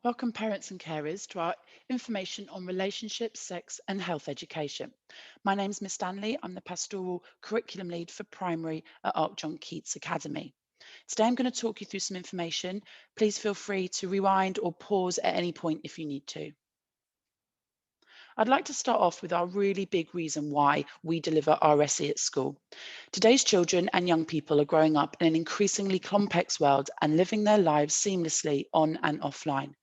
Welcome, parents and carers, to our information on relationships, sex, and health education. My name's Miss Stanley. I'm the Pastoral Curriculum Lead for Primary at Ark John Keats Academy. Today, I'm going to talk you through some information. Please feel free to rewind or pause at any point if you need to. I'd like to start off with our really big reason why we deliver RSE at school. Today's children and young people are growing up in an increasingly complex world and living their lives seamlessly on and offline.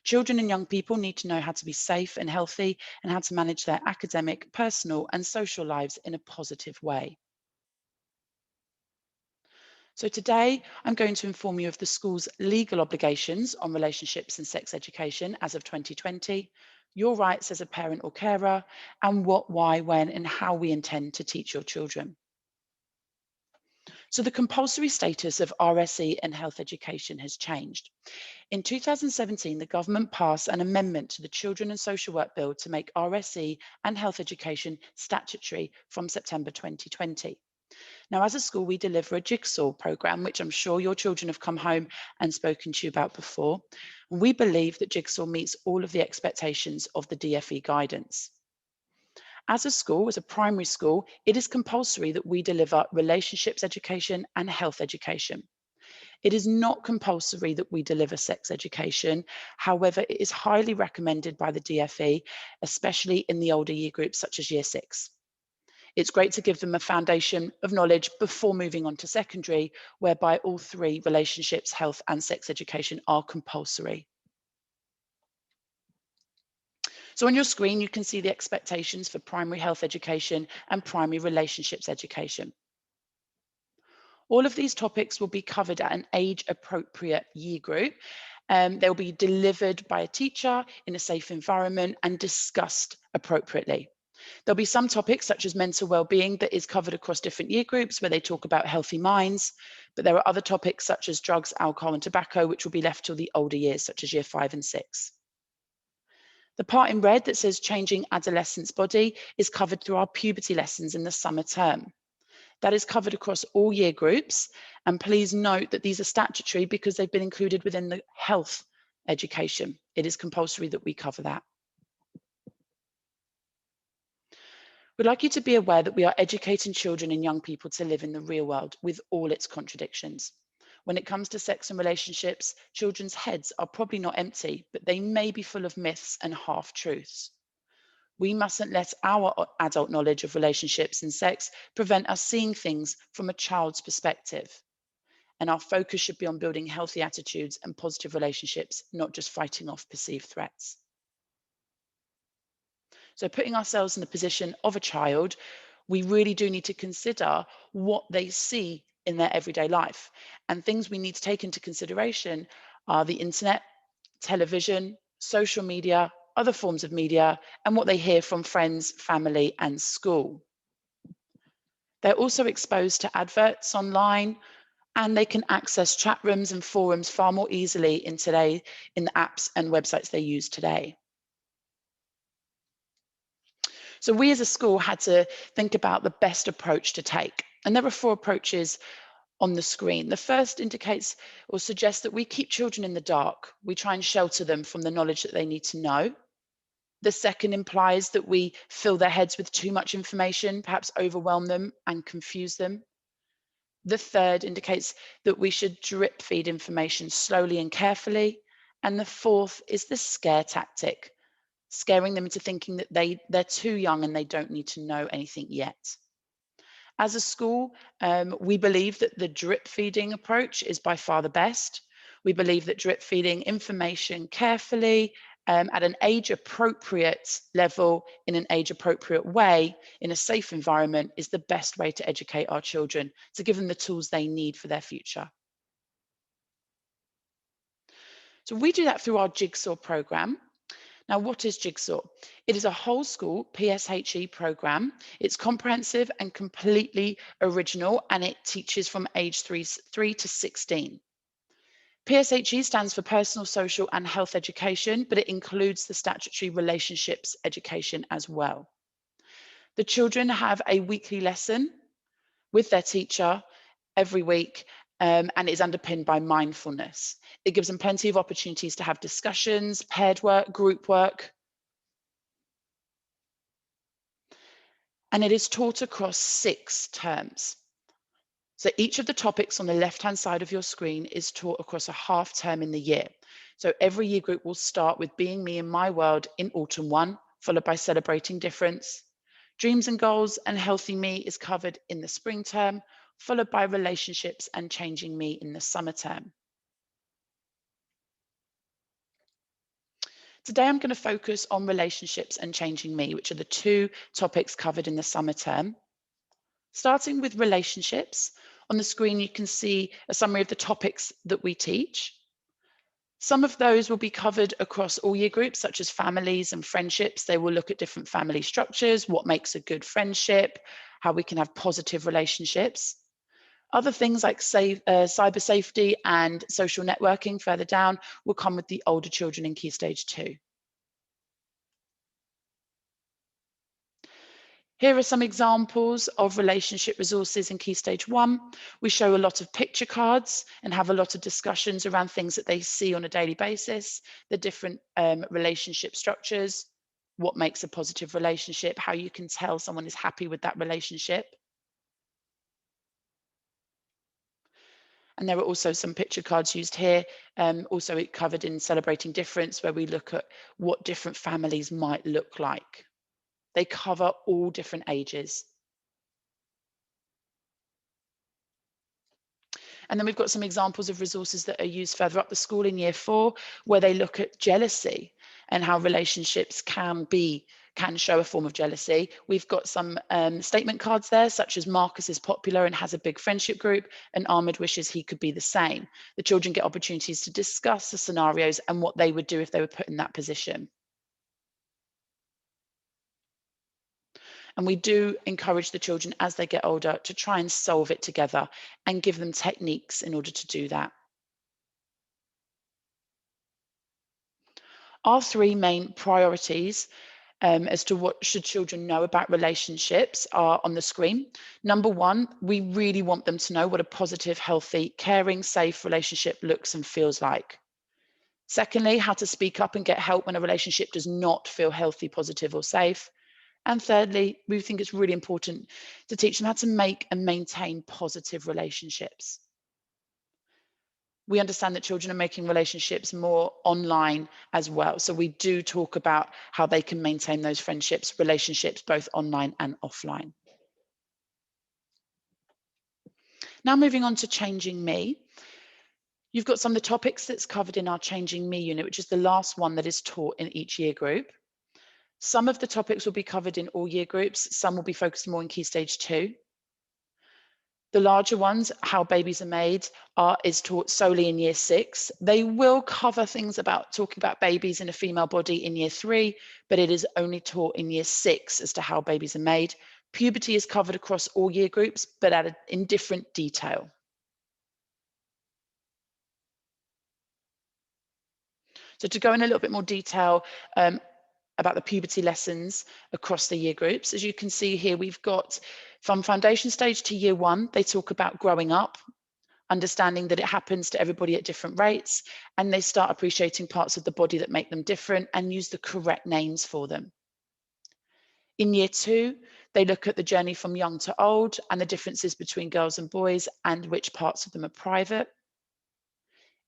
Children and young people need to know how to be safe and healthy and how to manage their academic, personal, and social lives in a positive way. So today, I'm going to inform you of the school's legal obligations on relationships and sex education as of 2020, your rights as a parent or carer, and what, why, when, and how we intend to teach your children. So the compulsory status of RSE and health education has changed. In 2017, the government passed an amendment to the Children and Social Work Bill to make RSE and health education statutory from September 2020. Now, as a school, we deliver a jigsaw programme, which I'm sure your children have come home and spoken to you about before. We believe that Jigsaw meets all of the expectations of the DfE guidance. As a school, as a primary school, it is compulsory that we deliver relationships education and health education. It is not compulsory that we deliver sex education. However, it is highly recommended by the DfE, especially in the older year groups such as year 6. It's great to give them a foundation of knowledge before moving on to secondary, whereby all three, relationships, health, and sex education, are compulsory. So on your screen, you can see the expectations for primary health education and primary relationships education. All of these topics will be covered at an age-appropriate year group. They'll be delivered by a teacher in a safe environment and discussed appropriately. There'll be some topics such as mental well-being that is covered across different year groups where they talk about healthy minds, but there are other topics such as drugs, alcohol and tobacco, which will be left till the older years, such as year 5 and 6. The part in red that says changing adolescent's body is covered through our puberty lessons in the summer term. That is covered across all year groups, and please note that these are statutory because they've been included within the health education. It is compulsory that we cover that. We'd like you to be aware that we are educating children and young people to live in the real world with all its contradictions. When it comes to sex and relationships, children's heads are probably not empty, but they may be full of myths and half-truths. We mustn't let our adult knowledge of relationships and sex prevent us seeing things from a child's perspective. And our focus should be on building healthy attitudes and positive relationships, not just fighting off perceived threats. So putting ourselves in the position of a child, we really do need to consider what they see in their everyday life. And things we need to take into consideration are the internet, television, social media, other forms of media, and what they hear from friends, family, and school. They're also exposed to adverts online, and they can access chat rooms and forums far more easily in the apps and websites they use today. So we as a school had to think about the best approach to take. And there are 4 approaches on the screen. The first indicates or suggests that we keep children in the dark. We try and shelter them from the knowledge that they need to know. The second implies that we fill their heads with too much information, perhaps overwhelm them and confuse them. The third indicates that we should drip feed information slowly and carefully. And the fourth is the scare tactic, scaring them into thinking that they're too young and they don't need to know anything yet. As a school, we believe that the drip feeding approach is by far the best. We believe that drip feeding information carefully at an age-appropriate level, in an age-appropriate way, in a safe environment, is the best way to educate our children, to give them the tools they need for their future. So we do that through our Jigsaw programme. Now, what is Jigsaw? It is a whole school PSHE programme. It's comprehensive and completely original, and it teaches from age 3 to 16. PSHE stands for Personal, Social and Health Education, but it includes the statutory relationships education as well. The children have a weekly lesson with their teacher every week, and it is underpinned by mindfulness. It gives them plenty of opportunities to have discussions, paired work, group work, and it is taught across 6 terms. So each of the topics on the left-hand side of your screen is taught across a half term in the year. So every year group will start with Being Me in My World in autumn 1, followed by Celebrating Difference. Dreams and Goals and Healthy Me is covered in the spring term, followed by Relationships and Changing Me in the summer term. Today I'm going to focus on relationships and changing me, which are the 2 topics covered in the summer term. Starting with relationships, on the screen you can see a summary of the topics that we teach. Some of those will be covered across all year groups, such as families and friendships. They will look at different family structures, what makes a good friendship, how we can have positive relationships. Other things like cyber safety and social networking further down will come with the older children in Key Stage 2. Here are some examples of relationship resources in Key Stage 1. We show a lot of picture cards and have a lot of discussions around things that they see on a daily basis, the different relationship structures, what makes a positive relationship, how you can tell someone is happy with that relationship. And there are also some picture cards used here, also covered in Celebrating Difference, where we look at what different families might look like. They cover all different ages. And then we've got some examples of resources that are used further up the school in year 4, where they look at jealousy and how relationships can show a form of jealousy. We've got some statement cards there, such as Marcus is popular and has a big friendship group, and Ahmed wishes he could be the same. The children get opportunities to discuss the scenarios and what they would do if they were put in that position. And we do encourage the children as they get older to try and solve it together and give them techniques in order to do that. Our 3 main priorities as to what should children know about relationships are on the screen. Number 1, we really want them to know what a positive, healthy, caring, safe relationship looks and feels like. Secondly, how to speak up and get help when a relationship does not feel healthy, positive, or safe. And thirdly, we think it's really important to teach them how to make and maintain positive relationships. We understand that children are making relationships more online as well. So we do talk about how they can maintain those friendships, relationships, both online and offline. Now moving on to Changing Me. You've got some of the topics that's covered in our Changing Me unit, which is the last one that is taught in each year group. Some of the topics will be covered in all year groups. Some will be focused more in Key Stage 2. The larger ones, How Babies Are Made, is taught solely in year 6. They will cover things about talking about babies in a female body in year 3, but it is only taught in year 6 as to how babies are made. Puberty is covered across all year groups, but in different detail. So to go in a little bit more detail about the puberty lessons across the year groups, as you can see here, we've got from foundation stage to year 1, they talk about growing up, understanding that it happens to everybody at different rates, and they start appreciating parts of the body that make them different and use the correct names for them. In year 2, they look at the journey from young to old and the differences between girls and boys and which parts of them are private.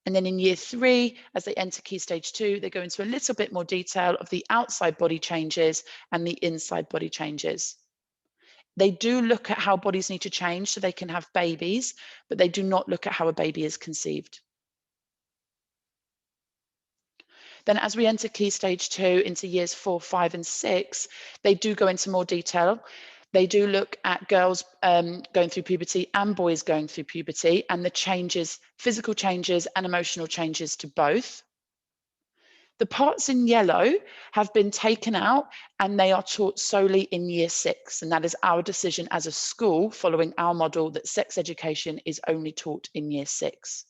And then in year 3, as they enter Key Stage 2, they go into a little bit more detail of the outside body changes and the inside body changes. They do look at how bodies need to change so they can have babies, but they do not look at how a baby is conceived. Then as we enter Key Stage 2 into years 4, 5, and 6, they do go into more detail. They do look at girls going through puberty and boys going through puberty and the changes, physical changes and emotional changes to both. The parts in yellow have been taken out and they are taught solely in year 6. And that is our decision as a school, following our model, that sex education is only taught in year 6.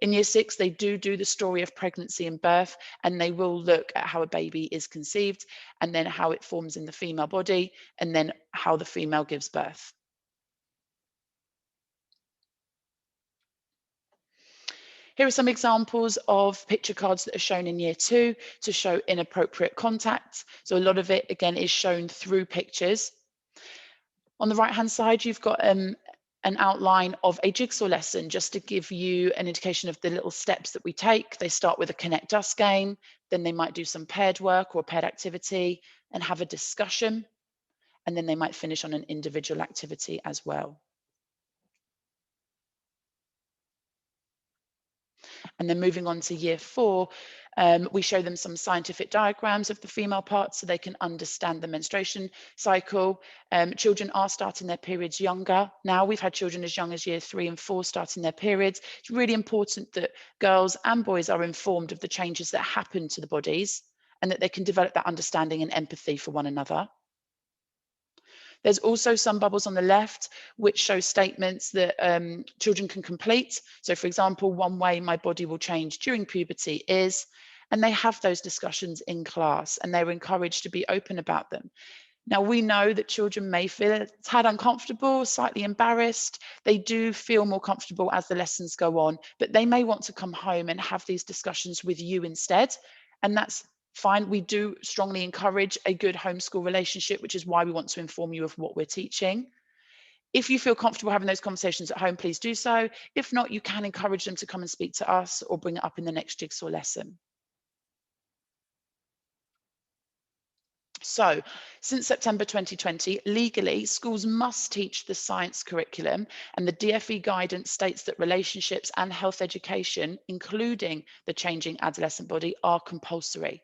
In year 6, they do the story of pregnancy and birth, and they will look at how a baby is conceived and then how it forms in the female body and then how the female gives birth. Here are some examples of picture cards that are shown in year 2 to show inappropriate contact. So a lot of it, again, is shown through pictures. On the right-hand side, you've got an outline of a jigsaw lesson, just to give you an indication of the little steps that we take. They start with a connect us game, then they might do some paired work or paired activity and have a discussion, and then they might finish on an individual activity as well. And then moving on to year 4, we show them some scientific diagrams of the female parts so they can understand the menstruation cycle. Children are starting their periods younger. Now we've had children as young as year 3 and 4 starting their periods. It's really important that girls and boys are informed of the changes that happen to the bodies and that they can develop that understanding and empathy for one another. There's also some bubbles on the left which show statements that children can complete. So for example, one way my body will change during puberty is, and they have those discussions in class and they're encouraged to be open about them. Now, we know that children may feel a tad uncomfortable, slightly embarrassed. They do feel more comfortable as the lessons go on, but they may want to come home and have these discussions with you instead. And that's fine. We do strongly encourage a good homeschool relationship, which is why we want to inform you of what we're teaching. If you feel comfortable having those conversations at home, please do so. If not, you can encourage them to come and speak to us or bring it up in the next jigsaw lesson. So, since September 2020, legally, schools must teach the science curriculum, and the DfE guidance states that relationships and health education, including the changing adolescent body, are compulsory.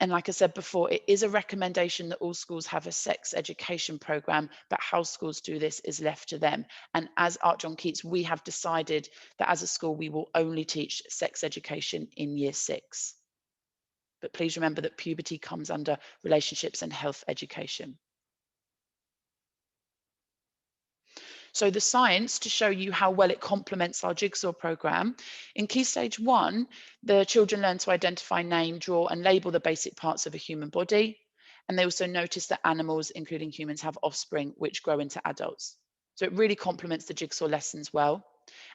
And like I said before, it is a recommendation that all schools have a sex education programme, but how schools do this is left to them. And as Art John Keats, we have decided that as a school, we will only teach sex education in year 6. But please remember that puberty comes under relationships and health education. So the science, to show you how well it complements our jigsaw programme, in Key Stage 1, the children learn to identify, name, draw and label the basic parts of a human body. And they also notice that animals, including humans, have offspring which grow into adults. So it really complements the jigsaw lessons well.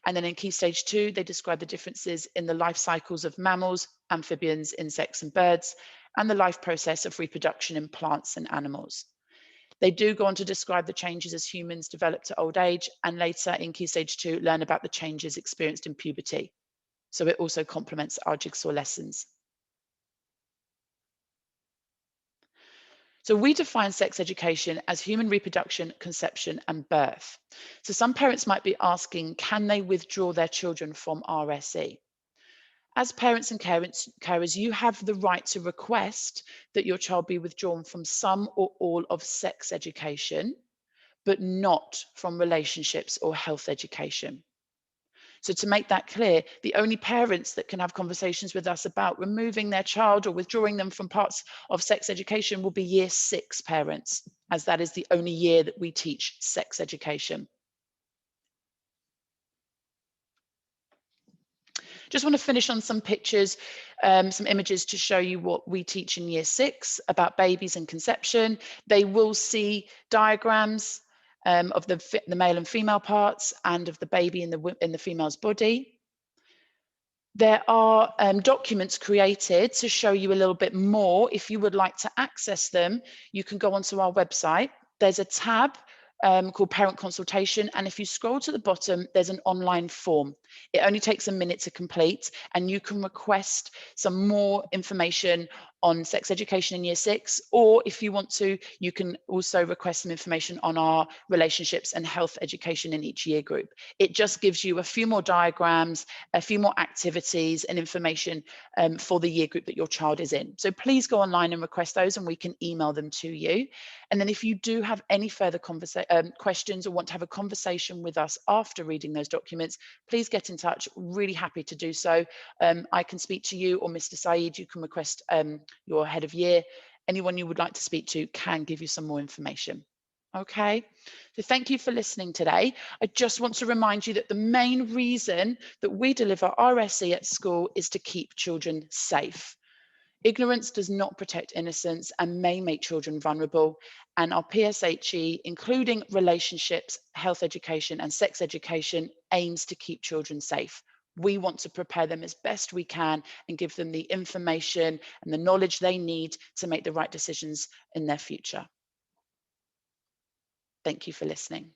And then in Key Stage 2, they describe the differences in the life cycles of mammals, amphibians, insects and birds, and the life process of reproduction in plants and animals. They do go on to describe the changes as humans develop to old age, and later in Key Stage 2, learn about the changes experienced in puberty. So it also complements our jigsaw lessons. So we define sex education as human reproduction, conception and birth. So some parents might be asking, can they withdraw their children from RSE? As parents and carers, you have the right to request that your child be withdrawn from some or all of sex education, but not from relationships or health education. So to make that clear, the only parents that can have conversations with us about removing their child or withdrawing them from parts of sex education will be year 6 parents, as that is the only year that we teach sex education. Just want to finish on some pictures, some images to show you what we teach in year 6 about babies and conception. They will see diagrams of the male and female parts and of the baby in the female's body. There are documents created to show you a little bit more. If you would like to access them, you can go onto our website. There's a tab called Parent Consultation, and if you scroll to the bottom, there's an online form. It only takes a minute to complete, and you can request some more information on sex education in year 6, or if you want to, you can also request some information on our relationships and health education in each year group. It just gives you a few more diagrams, a few more activities and information for the year group that your child is in. So please go online and request those, and we can email them to you. And then if you do have any further questions or want to have a conversation with us after reading those documents, please get in touch. Really happy to do so. I can speak to you, or Mr. Saeed, you can request your head of year. Anyone you would like to speak to can give you some more information. Okay, so thank you for listening today. I just want to remind you that the main reason that we deliver RSE at school is to keep children safe. Ignorance does not protect innocence and may make children vulnerable. And our PSHE, including relationships, health education and sex education, aims to keep children safe. We want to prepare them as best we can and give them the information and the knowledge they need to make the right decisions in their future. Thank you for listening.